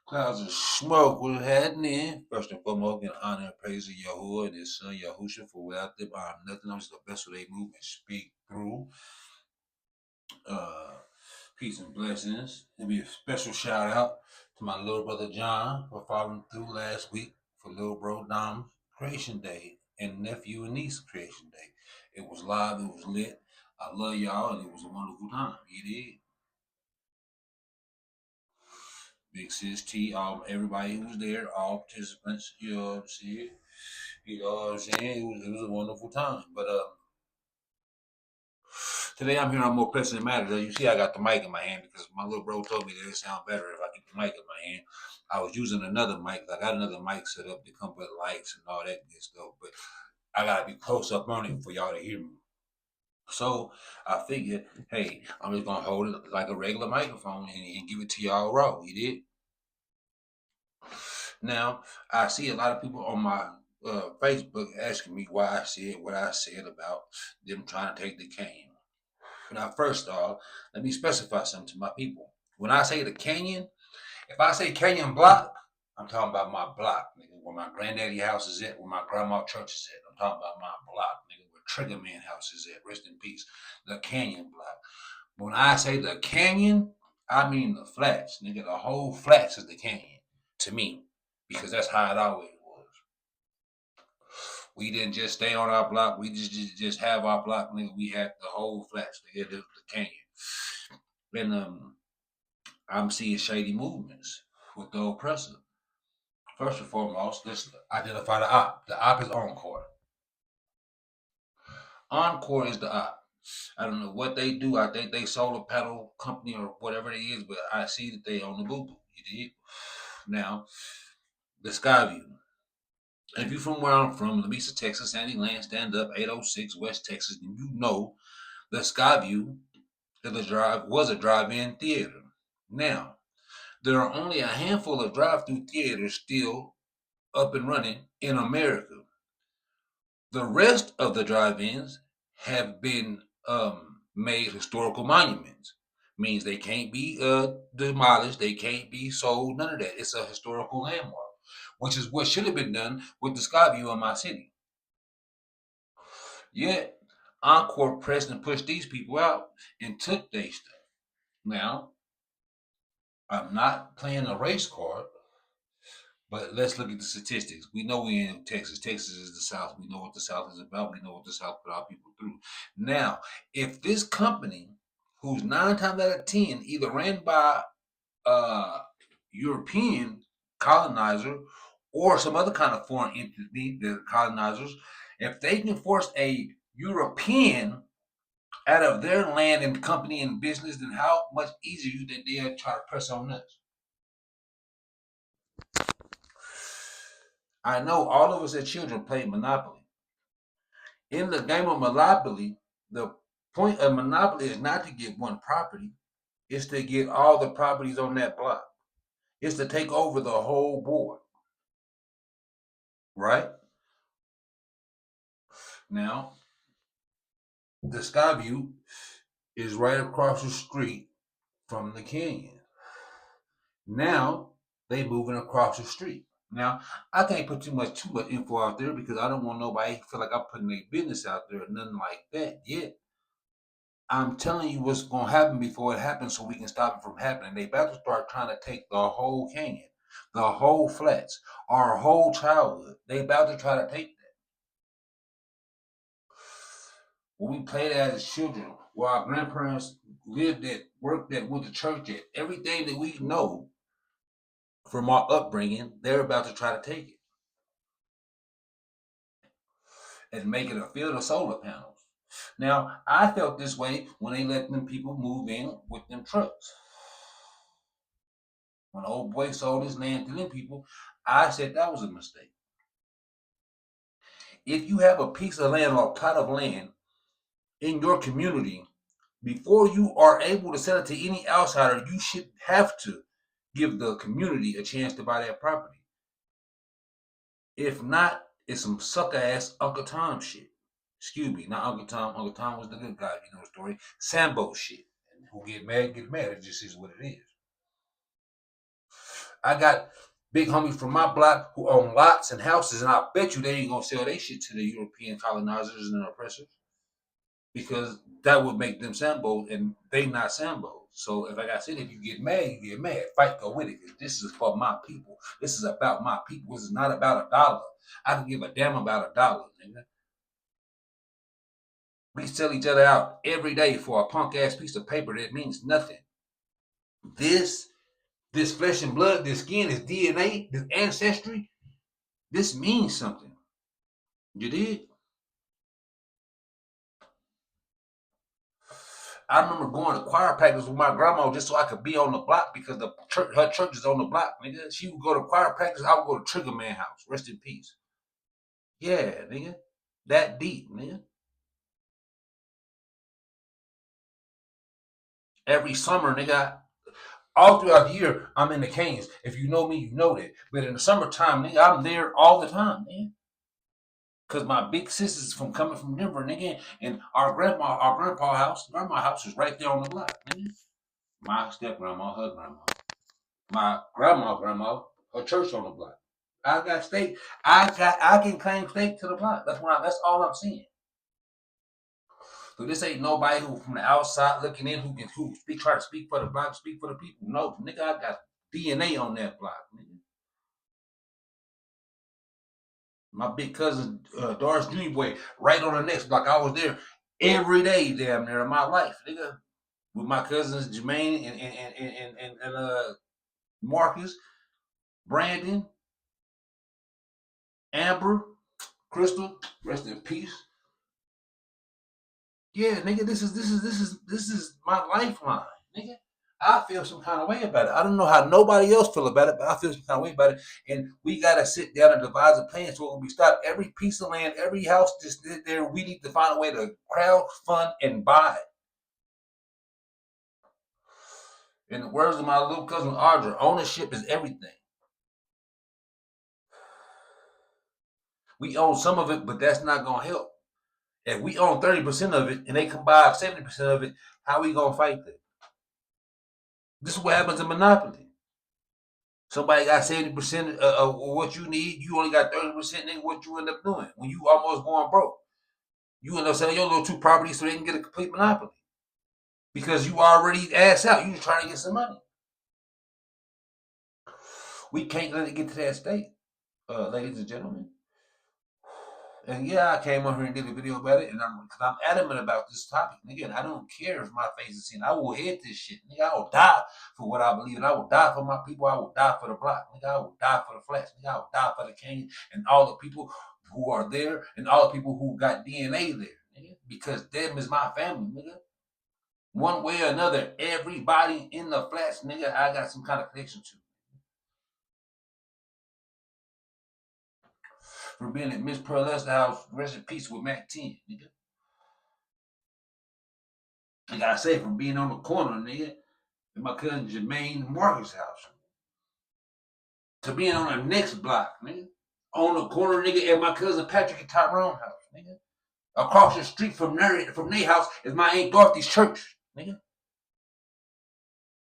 Clouds of smoke was happening. First and foremost, in honor and praise of Yahuwah and his son Yahusha, for without them I'm nothing. I'm just the best way they move and speak through. Uh, Peace and blessings. There'll be a special shout out to my little brother John for following through last week for little bro Dom's creation day and nephew and niece creation day. It was live, it was lit. I love y'all, and it was a wonderful time. It is. Big Sis T, everybody who was there, all participants, you know what I'm saying? You know what I'm saying? It was a wonderful time. But today I'm here on more pressing matters. As you see, I got the mic in my hand because my little bro told me that it sound better if I keep the mic in my hand. I was using another mic. I got another mic set up to come with lights and all that good stuff, but I gotta be close up on it for y'all to hear me. So I figured, hey, I'm just gonna hold it like a regular microphone and give it to y'all raw. You did? Now, I see a lot of people on my Facebook asking me why I said what I said about them trying to take the canyon. Now, first off, let me specify something to my people. When I say the canyon, if I say canyon block, I'm talking about my block, nigga, where my granddaddy house is at, where my grandma church is at. I'm talking about my block, nigga, where Triggerman house is at. Rest in peace. The canyon block. When I say the canyon, I mean the flats, nigga. The whole flats is the canyon to me, because that's how it always was. We didn't just stay on our block. We just have our block, nigga. We had the whole flats, nigga. The canyon. And I'm seeing shady movements with the oppressor. First and foremost, let's identify the op. The op is Encore. Encore is the op. I don't know what they do. I think they solar panel company or whatever it is, but I see that they own the boo boo. You did? Now, the Skyview. If you're from where I'm from, Lamesa, Texas, Sandy Land, stand up, 806 West Texas, then you know the Skyview was a drive-in theater. Now, there are only a handful of drive-through theaters still up and running in America. The rest of the drive-ins have been made historical monuments. Means they can't be demolished, they can't be sold, none of that. It's a historical landmark, which is what should have been done with the Skyview in my city. Yet, Encore pressed and pushed these people out and took their stuff. Now, I'm not playing a race card, but let's look at the statistics. We know we're in Texas. Texas is the South. We know what the South is about. We know what the South put our people through. Now, if this company, who's 9 times out of 10 either ran by a European colonizer or some other kind of foreign entity, the colonizers, if they can force a European out of their land and company and business, then how much easier you think they'll try to press on us? I know all of us as children played Monopoly. In the game of Monopoly, the point of Monopoly is not to get one property, it's to get all the properties on that block. It's to take over the whole board, right? Now, the Skyview is right across the street from the canyon. Now, they moving across the street. Now, I can't put too much info out there because I don't want nobody to feel like I'm putting their business out there or nothing like that yet. I'm telling you what's gonna happen before it happens so we can stop it from happening. They about to start trying to take the whole canyon, the whole flats, our whole childhood. They about to try to take that. When we played as children, where our grandparents lived at, worked at, went to church at, everything that we know from our upbringing, they're about to try to take it and make it a field of solar panels. Now, I felt this way when they let them people move in with them trucks. When old boy sold his land to them people, I said that was a mistake. If you have a piece of land or a plot of land in your community, before you are able to sell it to any outsider, you should have to give the community a chance to buy that property. If not, it's some sucker ass Uncle Tom shit. Excuse me, not Uncle Tom. Uncle Tom was the good guy, you know the story. Sambo shit. And who get mad, get mad. It just is what it is. I got big homies from my block who own lots and houses, and I bet you they ain't gonna sell their shit to the European colonizers and oppressors because that would make them Sambo, and they not Sambo. So if like I said, if you get mad, you get mad. Fight, go win it. This is for my people. This is about my people. This is not about a dollar. I can give a damn about a dollar, nigga. We sell each other out every day for a punk ass piece of paper that means nothing. This flesh and blood, this skin, this DNA, this ancestry, this means something. You did? I remember going to choir practice with my grandma just so I could be on the block because her church is on the block, nigga. She would go to choir practice, I would go to Trigger Man house. Rest in peace. Yeah, nigga. That deep, nigga. Every summer, nigga, all throughout the year, I'm in the Canes. If you know me, you know that. But in the summertime, nigga, I'm there all the time, man. Cause my big sisters from coming from Denver, nigga, and our grandma house is right there on the block, nigga. My step grandma, her grandma, my grandma, her church on the block. I got stake. I can claim stake to the block. That's all I'm seeing. So this ain't nobody who from the outside looking in try to speak for the block, speak for the people. No, nigga, I got DNA on that block, nigga. My big cousin Doris Dreamway, right on the next block. I was there every day, damn near in my life, nigga, with my cousins Jermaine and Marcus, Brandon, Amber, Crystal, rest in peace. Yeah, nigga, this is my lifeline, nigga. I feel some kind of way about it. I don't know how nobody else feel about it, but I feel some kind of way about it. And we gotta sit down and devise a plan so when we stop every piece of land, every house just there, we need to find a way to crowd fund and buy it. In the words of my little cousin Audra, ownership is everything. We own some of it, but that's not gonna help. If we own 30% of it and they can buy 70% of it, how we gonna fight that? This is what happens in Monopoly. Somebody got 70% of what you need. You only got 30% of what you end up doing when you almost going broke. You end up selling your little two properties so they can get a complete monopoly because you already ass out. You just trying to get some money. We can't let it get to that state, ladies and gentlemen. And yeah, I came on here and did a video about it, and I'm adamant about this topic. Again, I don't care if my face is seen. I will hit this shit. Nigga, I will die for what I believe in. I will die for my people. I will die for the block. Nigga, I will die for the flash. Nigga, I will die for the king and all the people who are there and all the people who got DNA there. Nigga, because them is my family, nigga. One way or another, everybody in the flats, nigga, I got some kind of connection to. For being at Miss Pearl Lester house, rest in peace with Mac 10, nigga. Like I say, from being on the corner, nigga, in my cousin Jermaine Marcus' house, to being on the next block, nigga, on the corner, nigga, at my cousin Patrick and Tyrone house, nigga. Across the street from their house is my Aunt Dorothy's church, nigga.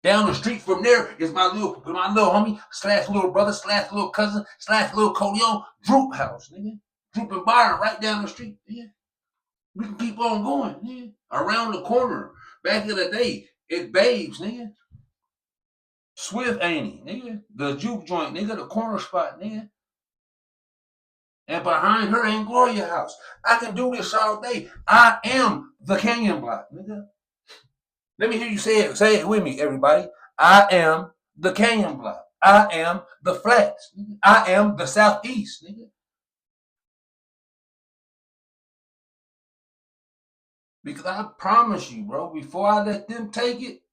Down the street from there is my little homie slash little brother slash little cousin slash little Codion Droop house, nigga. Droop and Byron right down the street, nigga. We can keep on going, nigga. Around the corner, back in the day, it Babes, nigga. Swift ain't he, nigga. The juke joint, nigga. The corner spot, nigga. And behind her ain't Gloria house. I can do this all day. I am the Canyon Block, nigga. Let me hear you say it. Say it with me, everybody. I am the Canyon Block. I am the Flats. Nigga. I am the Southeast, nigga. Because I promise you, bro, before I let them take it,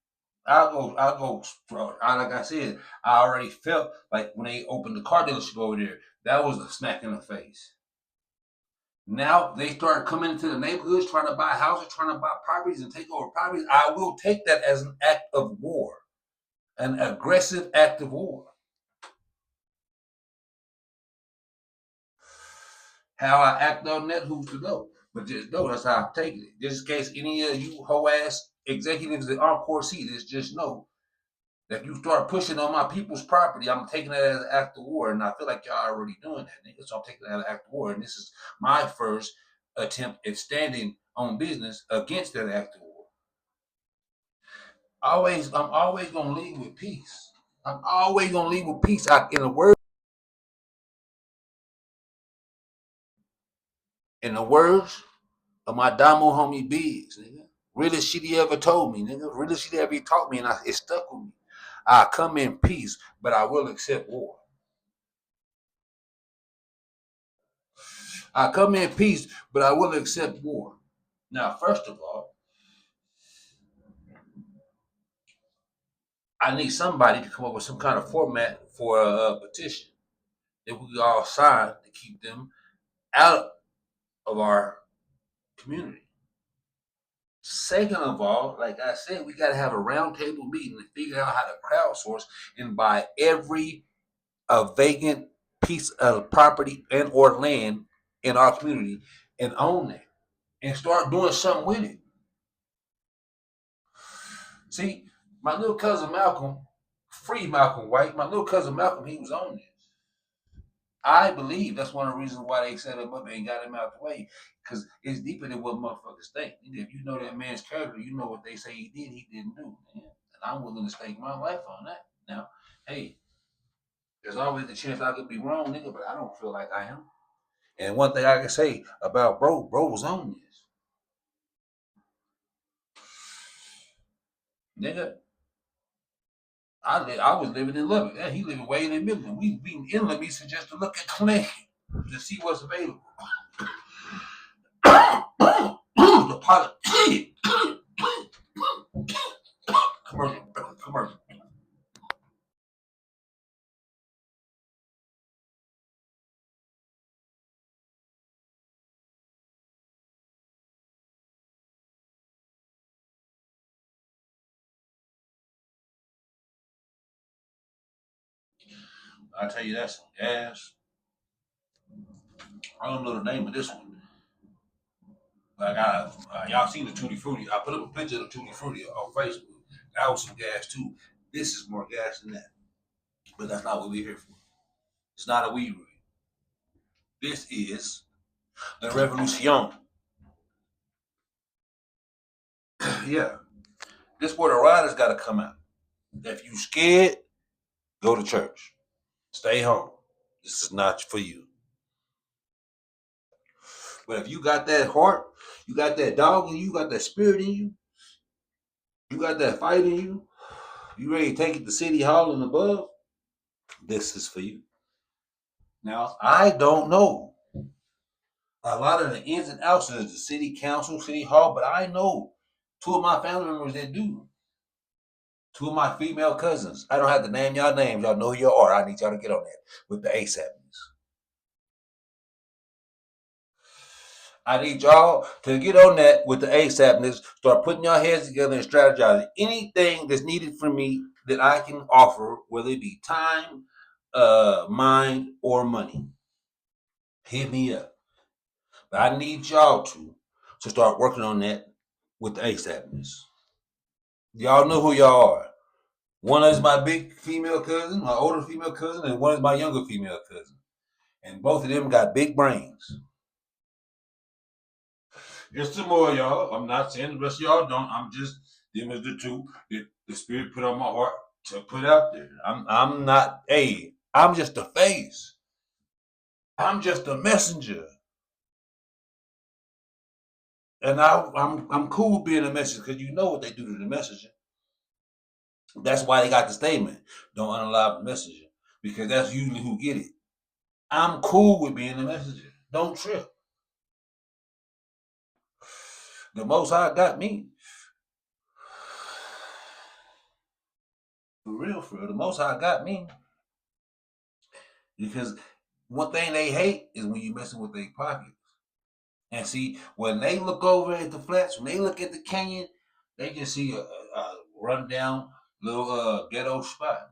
I'll go, bro. Like I said, I already felt like when they opened the car dealership over there, that was a smack in the face. Now they start coming into the neighborhoods, trying to buy houses, trying to buy properties and take over properties. I will take that as an act of war, an aggressive act of war. How I act on that, who's to know? But just know that's how I'm taking it. Just in case any of you hoe ass executives that aren't core seaters, just know If you start pushing on my people's property, I'm taking that as an act of war, and I feel like y'all already doing that, nigga. So I'm taking that as an act of war, and this is my first attempt at standing on business against that act of war. I'm always gonna lead with peace. I'm always gonna lead with peace. In the words of my Damo homie Biggs, nigga. Realest shit he ever told me, nigga. Realest shit he ever taught me, and it stuck with me. I come in peace, but I will accept war. I come in peace, but I will accept war. Now, first of all, I need somebody to come up with some kind of format for a petition that we all sign to keep them out of our community. Second of all, like I said, we got to have a roundtable meeting to figure out how to crowdsource and buy every vacant piece of property and or land in our community and own it and start doing something with it. See, my little cousin Malcolm, free Malcolm White, my little cousin Malcolm, he was on this. I believe that's one of the reasons why they set him up and got him out the way, because it's deeper than what motherfuckers think. If you know that man's character, you know what they say he didn't do. Man. And I'm willing to stake my life on that. Now, hey, there's always the chance I could be wrong, nigga, but I don't feel like I am. And one thing I can say about bro was on this. Nigga, I was living in Lubbock. Yeah, he living way in the middle. We in Lubbock just to look at Clinton to see what's available. The politics. Commercial. I tell you that's some gas. I don't know the name of this one. Like y'all seen the Tutti Frutti? I put up a picture of the Tutti Frutti on Facebook. That was some gas too. This is more gas than that, but that's not what we're here for. It's not a weed rig. This is the Revolution. Yeah, this where the riders got to come out. If you scared, go to church. Stay home. This is not for you. But if you got that heart, you got that dog in you, got that spirit in you, you got that fight in you, you ready to take it to City Hall and above, this is for you. Now, I don't know a lot of the ins and outs of the city council, city hall, but I know two of my family members that do. Two of my female cousins. I don't have to name y'all names. Y'all know who you are. I need y'all to get on that with the ASAP. I need y'all to get on that with the ASAPness. Start putting your heads together and strategizing. Anything that's needed from me that I can offer, whether it be time, mind, or money, hit me up. But I need y'all to start working on that with the ASAPness. Y'all know who y'all are. One is my big female cousin, my older female cousin, and one is my younger female cousin. And both of them got big brains. There's some more, y'all. I'm not saying the rest of y'all don't. I'm just them as the two that the spirit put on my heart to put out there. I'm not. Hey, I'm just a face. I'm just a messenger, and I'm cool being a messenger because you know what they do to the messenger. That's why they got the statement. Don't unalive the messenger because that's usually who get it. I'm cool with being a messenger. Don't trip. The Most High got me. For real. The Most High got me. Because one thing they hate is when you messing with their pockets. And see, when they look over at the flats, when they look at the canyon, they just see a rundown little ghetto spot.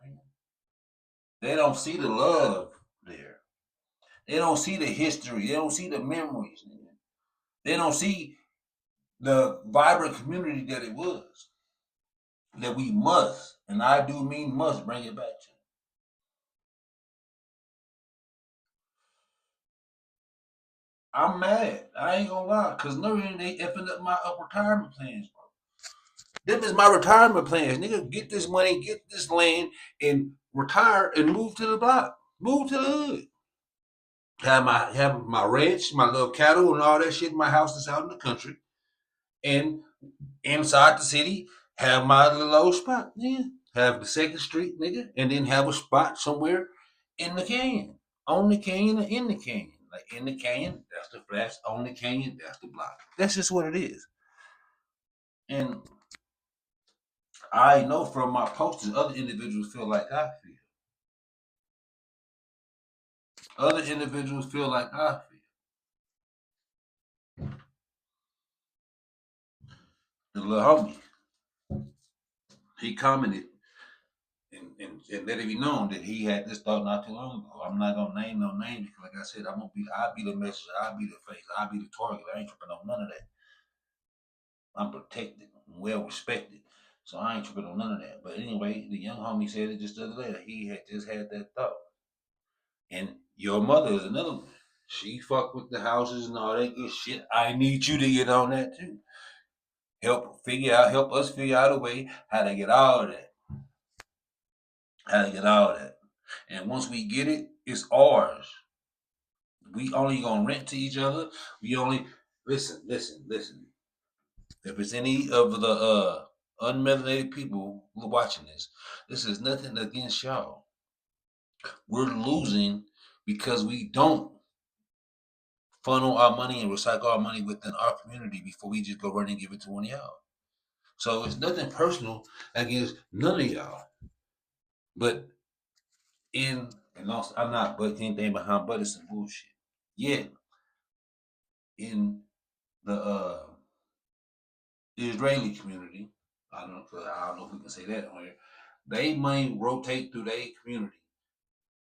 They don't see the love there. They don't see the history. They don't see the memories. They don't see the vibrant community that it was. that we must, and I do mean must, bring it back to. I'm mad. I ain't gonna lie, cause no, they effing up my retirement plans, bro. Them is my retirement plans, nigga. Get this money, get this land, and retire and move to the block, move to the hood. Have my ranch, my little cattle, and all that shit. My house is out in the country, and inside the city, have my little old spot, nigga. Have the Second Street, nigga, and then have a spot somewhere in the canyon, on the canyon, or in the canyon. Like in the canyon, that's the flats. On the canyon, that's the block. That's just what it is. And I know from my posters, other individuals feel like I feel. Other individuals feel like I feel. The little homie, he commented and let it be known that he had this thought not too long ago. I'm not gonna name no names because, like I said, I'll be the messenger, I'll be the face, I'll be the target. I ain't tripping on none of that. I'm protected, well respected, so I ain't tripping on none of that. But anyway, the young homie said it just the other day that he had just had that thought. And your mother is another one. She fuck with the houses and all that good shit. I need you to get on that too. Help us figure out a way how to get all of that. How to get all of that. And once we get it, it's ours. We only gonna rent to each other. We only listen. If it's any of the unmelanated people who are watching this is nothing against y'all. We're losing because we don't funnel our money and recycle our money within our community before we just go run and give it to one of y'all. So it's nothing personal against none of y'all. But and also I'm not but anything behind but it's some bullshit. Yet in the Israeli community, I don't know if we can say that on here. They money rotate through their community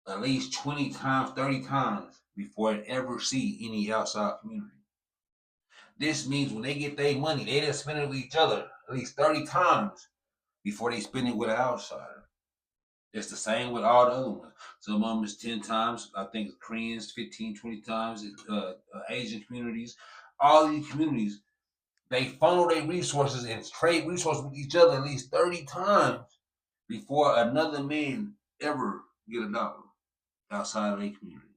at least 20 times, 30 times before it ever see any outside community. This means when they get their money, they just spend it with each other at least 30 times before they spend it with an outsider. It's the same with all the other ones. Some of them is 10 times. I think Koreans 15, 20 times. Asian communities, all these communities, they funnel their resources and trade resources with each other at least 30 times before another man ever get a dollar outside of their community.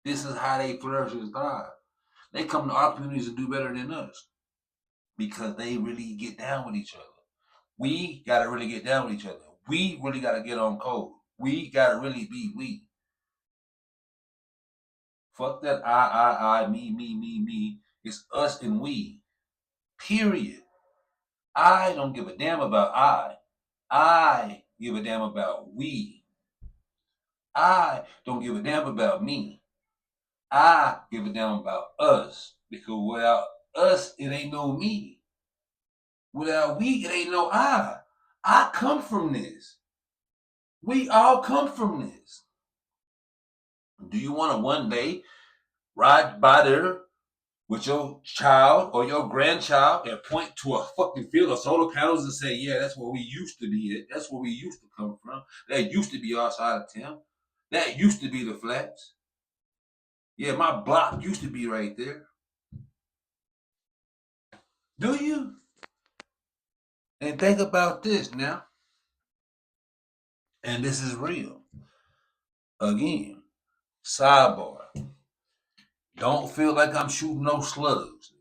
This is how they flourish and thrive. They come to our communities and do better than us because they really get down with each other. We gotta really get down with each other. We really gotta get on code. We gotta really be we. Fuck that me. It's us and we. Period. I don't give a damn about I. I give a damn about we. I don't give a damn about me. I give a damn about us. Because without us, it ain't no me. Without we, it ain't no I. I come from this. We all come from this. Do you want to one day ride by there with your child or your grandchild and point to a fucking field of solar panels and say, yeah, that's where we used to be at. That's where we used to come from. That used to be our side of town. That used to be the flats. Yeah, my block used to be right there. Do you? And think about this now. And this is real. Again, sidebar. Don't feel like I'm shooting no slugs.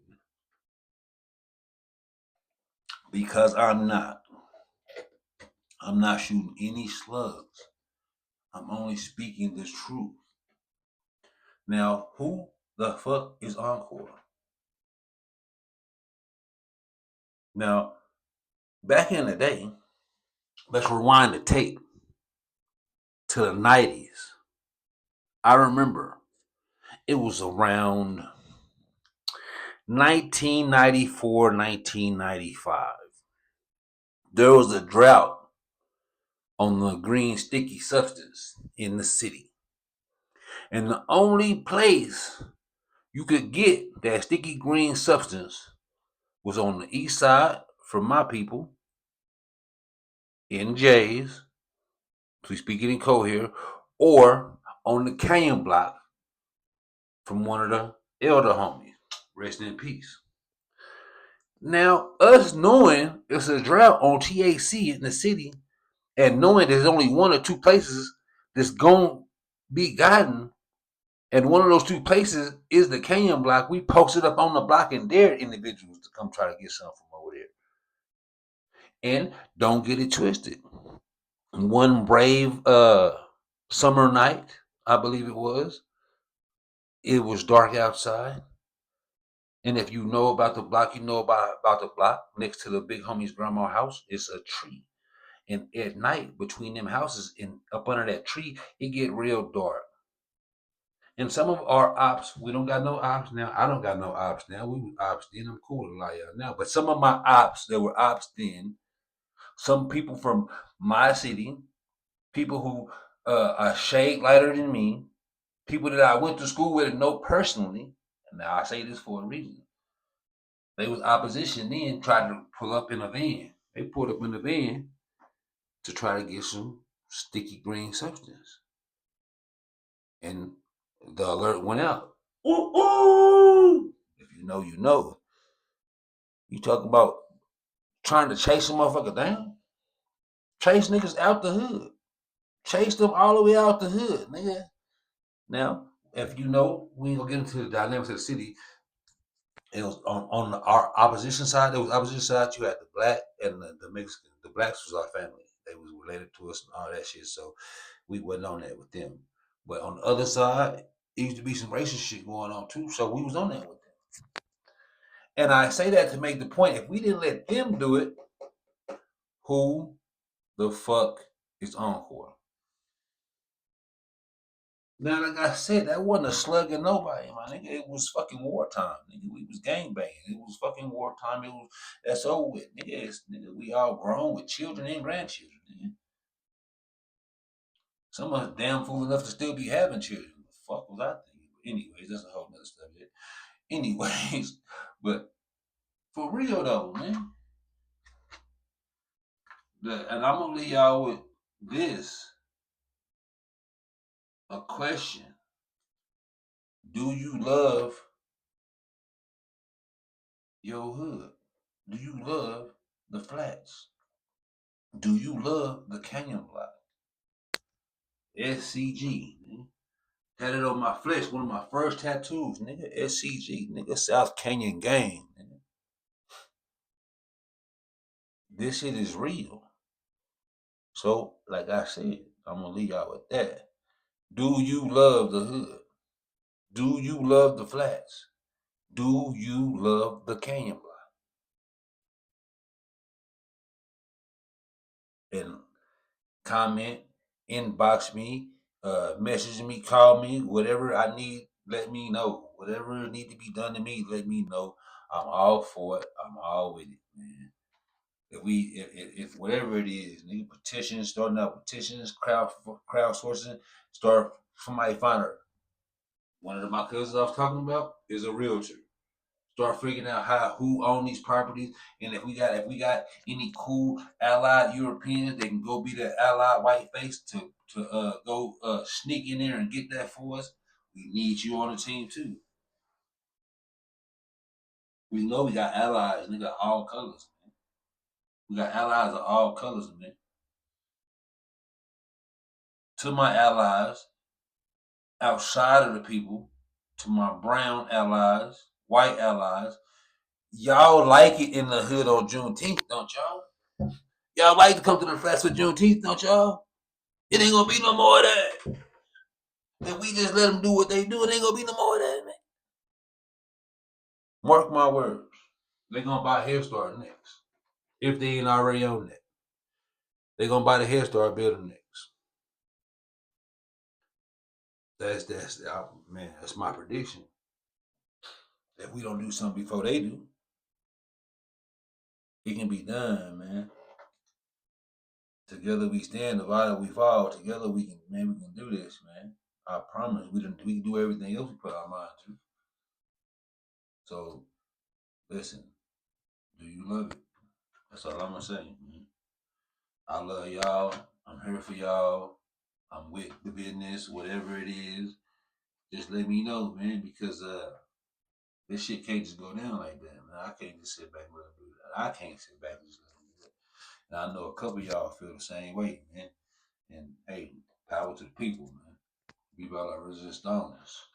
Because I'm not. I'm not shooting any slugs. I'm only speaking the truth. Now, who the fuck is Encore? Now, back in the day, let's rewind the tape to the 90s. I remember it was around 1994, 1995. There was a drought on the green sticky substance in the city. And the only place you could get that sticky green substance was on the east side for my people in Jay's, we speaking in code here, or on the Canyon block from one of the elder homies. Rest in peace. Now, us knowing it's a drought on THC in the city, and knowing there's only one or two places that's going to be gotten, and one of those two places is the Canyon block, we posted up on the block and dared individuals to come try to get something from over there. And don't get it twisted. One brave summer night, I believe it was dark outside. And if you know about the block, you know about the block next to the big homie's grandma house. It's a tree. And at night, between them houses and up under that tree, it get real dark. And some of our ops, we don't got no ops now. I don't got no ops now. We was ops then. I'm cool to lie out now. But some of my ops that were ops then, some people from my city, people who are shade lighter than me, people that I went to school with and know personally. And now I say this for a reason. They was opposition then, tried to pull up in a van. They pulled up in a van to try to get some sticky green substance. And the alert went out. Ooh, ooh. If you know, you know. You talk about trying to chase a motherfucker down? Chase niggas out the hood. Chase them all the way out the hood, nigga. Now, if you know, we ain't gonna get into the dynamics of the city. It was on our opposition side. There was opposition side. You had the black and the Mexican. The blacks was our family. They was related to us and all that shit. So we wasn't on that with them. But on the other side, it used to be some racist shit going on too. So we was on that with them. And I say that to make the point: if we didn't let them do it, who the fuck is Encore? Now, like I said, that wasn't a slug in nobody, my nigga. It was fucking wartime, nigga. We was gang banging. It was fucking wartime. It was that's over with, nigga. Nigga, we all grown with children and grandchildren, nigga. Some of us damn fool enough to still be having children. The fuck was I thinking? But anyways, that's a whole nother subject. Anyways, but for real though, man. And I'm gonna leave y'all with this: a question. Do you love your hood? Do you love the flats? Do you love the Canyon Block? SCG, nigga. Got it on my flesh, one of my first tattoos, nigga. SCG, nigga. South Canyon Gang, nigga. This shit is real. So, like I said, I'm gonna leave y'all with that. Do you love the hood? Do you love the flats? Do you love the Canyon Block? And comment, inbox me, message me, call me, whatever I need, let me know. Whatever need to be done to me, let me know. I'm all for it. I'm all with it, man. If whatever it is, nigga, petitions, starting out petitions, crowdsourcing, start somebody find her. One of my cousins I was talking about is a realtor. Start figuring out who own these properties, and if we got any cool allied Europeans, they can go be the allied white face to go sneak in there and get that for us. We need you on the team too. We know we got allies, and they got all colors. Man. We got allies of all colors, man. To my allies outside of the people, to my brown allies, white allies, y'all like it in the hood on Juneteenth, don't y'all? Y'all like to come to the flats for Juneteenth, don't y'all? It ain't gonna be no more of that. If we just let them do what they do, it ain't gonna be no more of that, man. Mark my words. They gonna buy Head Start next. If they ain't already on that. They gonna buy the Head Start building next. Man, that's my prediction. If we don't do something before they do, it can be done, man. Together we stand, divided we fall. Together we can do this, man. I promise we can do everything else we put our mind to. So listen, do you love it? That's all I'm gonna say, man. I love y'all. I'm here for y'all. I'm with the business, whatever it is. Just let me know, man, because this shit can't just go down like that, man. I can't just sit back and let them do that. I can't sit back and just let them do that. And I know a couple of y'all feel the same way, man. And hey, power to the people, man. Viva la resistance.